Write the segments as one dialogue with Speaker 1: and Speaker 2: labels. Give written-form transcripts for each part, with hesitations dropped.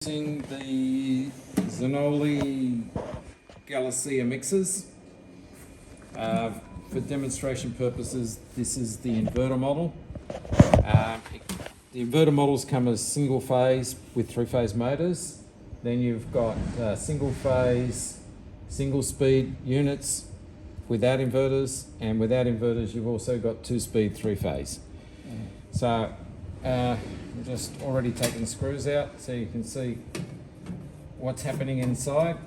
Speaker 1: using the Zanoli Galaxia mixers. For demonstration purposes, this is the inverter model. The inverter models come as single phase with 3-phase motors. Then you've got single phase, single speed units without inverters, and without inverters you've also got 2-speed 3-phase. So we're just already taking the screws out so you can see what's happening inside.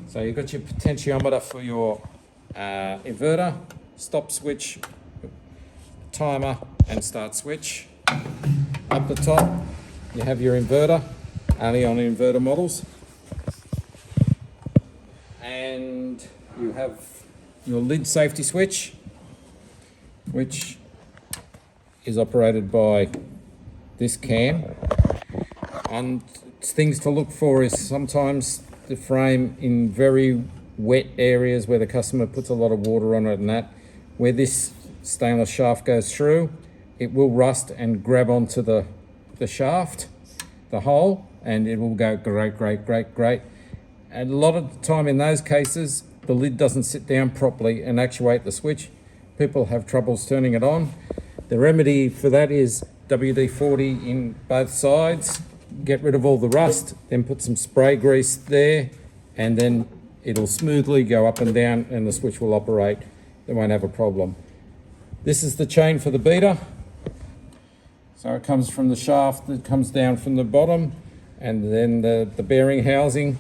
Speaker 1: So you've got your potentiometer for your inverter, stop switch, timer and start switch. Up the top you have your inverter, only on inverter models, and you have your lid safety switch, which is operated by this cam. And things to look for is sometimes the frame in very wet areas where the customer puts a lot of water on it, and that where this stainless shaft goes through, it will rust and grab onto the shaft, the hole, and it will go great. And a lot of the time in those cases, the lid doesn't sit down properly and actuate the switch. People have troubles turning it on. The remedy for that is WD-40 in both sides, get rid of all the rust, then put some spray grease there, and then it'll smoothly go up and down and the switch will operate. They won't have a problem. This is the chain for the beater. So it comes from the shaft that comes down from the bottom, and then the bearing housing,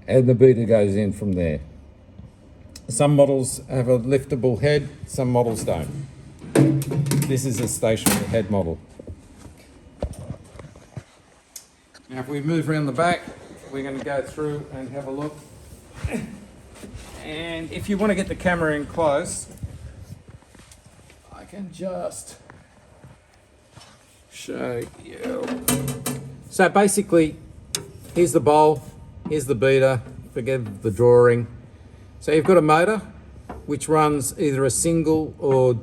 Speaker 1: and the beater goes in from there. Some models have a liftable head, some models don't. This is a stationary head model. Now if we move around the back, we're going to go through and have a look. And if you want to get the camera in close, I can just show you. So basically, here's the bowl, here's the beater, forget the drawing. So you've got a motor which runs either a single or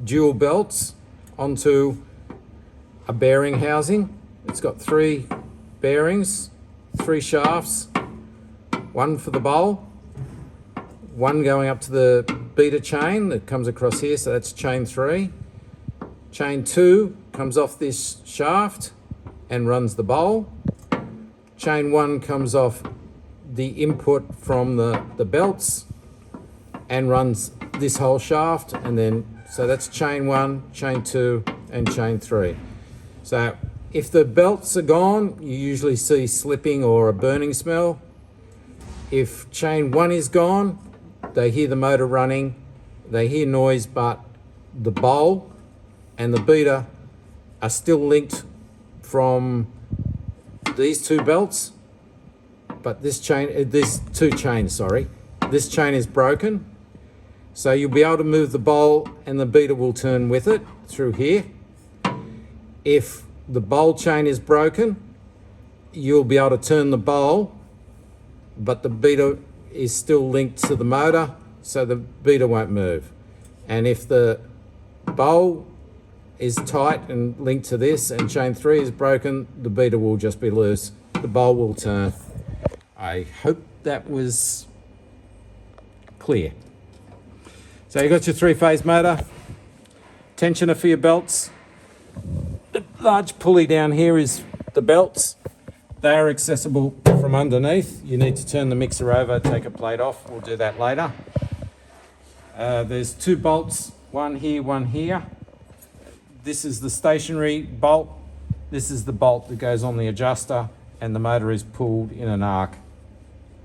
Speaker 1: dual belts onto a bearing housing. It's got 3 bearings, 3 shafts, 1 for the bowl, 1 going up to the beater chain that comes across here, so that's chain 3. Chain 2 comes off this shaft and runs the bowl. Chain 1 comes off the input from the belts and runs this whole shaft, and then so that's chain 1, chain 2 and chain 3. So if the belts are gone, you usually see slipping or a burning smell. If chain 1 is gone, they hear the motor running, they hear noise, but the bowl and the beater are still linked from these 2 belts, but this chain, this 2 chains, sorry, this chain is broken. So you'll be able to move the bowl and the beater will turn with it through here. If the bowl chain is broken, you'll be able to turn the bowl, but the beater is still linked to the motor, so the beater won't move. And if the bowl is tight and linked to this and chain 3 is broken, the beater will just be loose. The bowl will turn. I hope that was clear. So you've got your 3-phase motor, tensioner for your belts. The large pulley down here is the belts. They are accessible from underneath. You need to turn the mixer over, take a plate off. We'll do that later. There's 2 bolts, one here. This is the stationary bolt. This is the bolt that goes on the adjuster, and the motor is pulled in an arc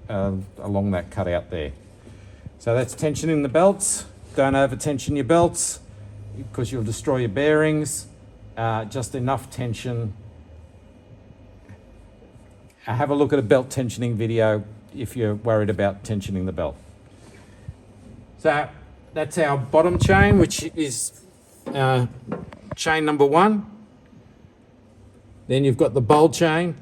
Speaker 1: along that cutout there. So that's tensioning the belts. Don't over tension your belts because you'll destroy your bearings. Just enough tension. Have a look at a belt tensioning video if you're worried about tensioning the belt. So that's our bottom chain, which is chain number 1. Then you've got the bowl chain.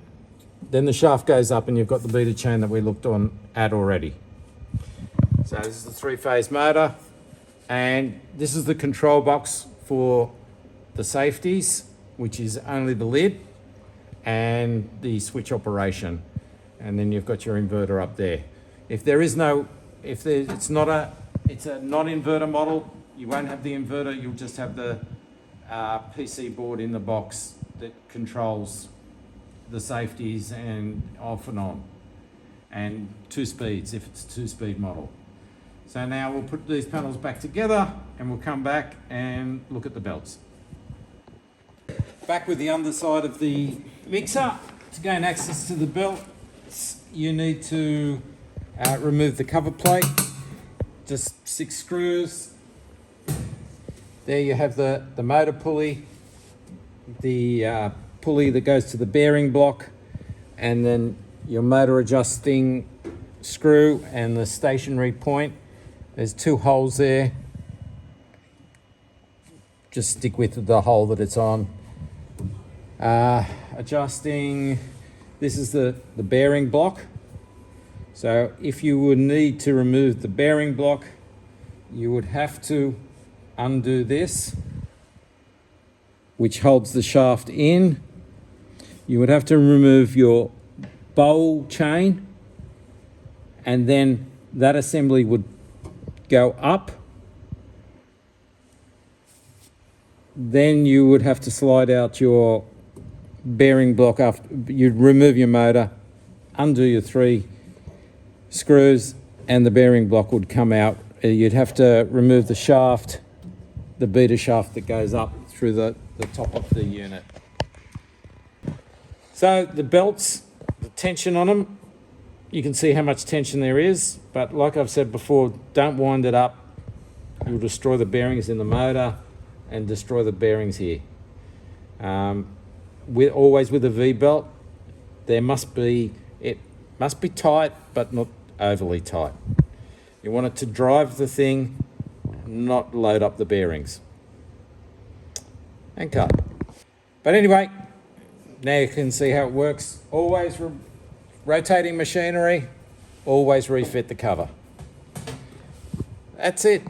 Speaker 1: Then the shaft goes up and you've got the beater chain that we looked at already. So this is the 3-phase motor, and this is the control box for the safeties, which is only the lid. and the switch operation. And then you've got your inverter up there. If there is no, it's a non-inverter model, you won't have the inverter, you'll just have the PC board in the box that controls the safeties and off and on. And 2 speeds if it's a 2-speed model. So now we'll put these panels back together and we'll come back and look at the belts. Back with the underside of the mixer. To gain access to the belts, you need to remove the cover plate. Just 6 screws. There you have the motor pulley, the pulley that goes to the bearing block, and then your motor adjusting screw and the stationary point. There's 2 holes there. Just stick with the hole that it's on. Adjusting, this is the bearing block. So if you would need to remove the bearing block, you would have to undo this, which holds the shaft in. You would have to remove your bowl chain, and then that assembly would go up. Then you would have to slide out your bearing block after you'd remove your motor, undo your 3 screws, and the bearing block would come out. You'd have to remove the shaft, the beater shaft that goes up through the top of the unit. So the belts, the tension on them, you can see how much tension there is, but like I've said before, don't wind it up. You'll destroy the bearings in the motor and destroy the bearings here. Always with a V-belt, it must be tight, but not overly tight. You want it to drive the thing, not load up the bearings. And cut. But anyway, now you can see how it works. Always rotating machinery, always refit the cover. That's it.